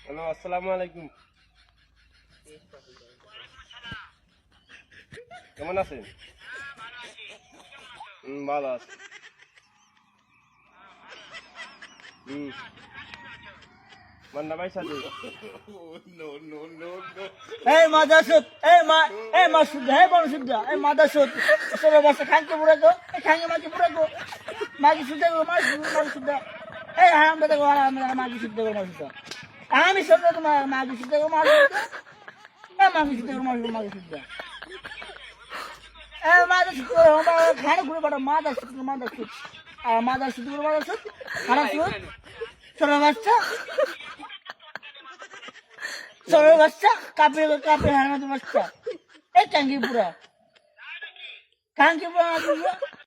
Hello, আসসালামু আলাইকুম। কেমন আছেন? ভালো আছি। মান্না ভাই সাথে এই মাদাসুদ এই মা এই মাসুদ হে বনসুদ এই মাদাসুদ সবে বসে খাঙ্কে পুরা গো এই খাঙ্কে মাকে পুরা গো মাকে সুদে গো মাসুদ এই হারাম দাদা গো হারাম মাকে সুদে গো মাসুদ আমি সবে তোমার মাকে সুদে গো মাসুদ এই মাকে সুদে গো মাসুদ এই মাদাসুদ খানা ঘুরে বড় মাদাসুদ আর মাদাসুদ খানা সুদ সবে বাচ্চা সবে বাচ্চা কাপে হারানো বাচ্চা এই কাঙ্কি পুরা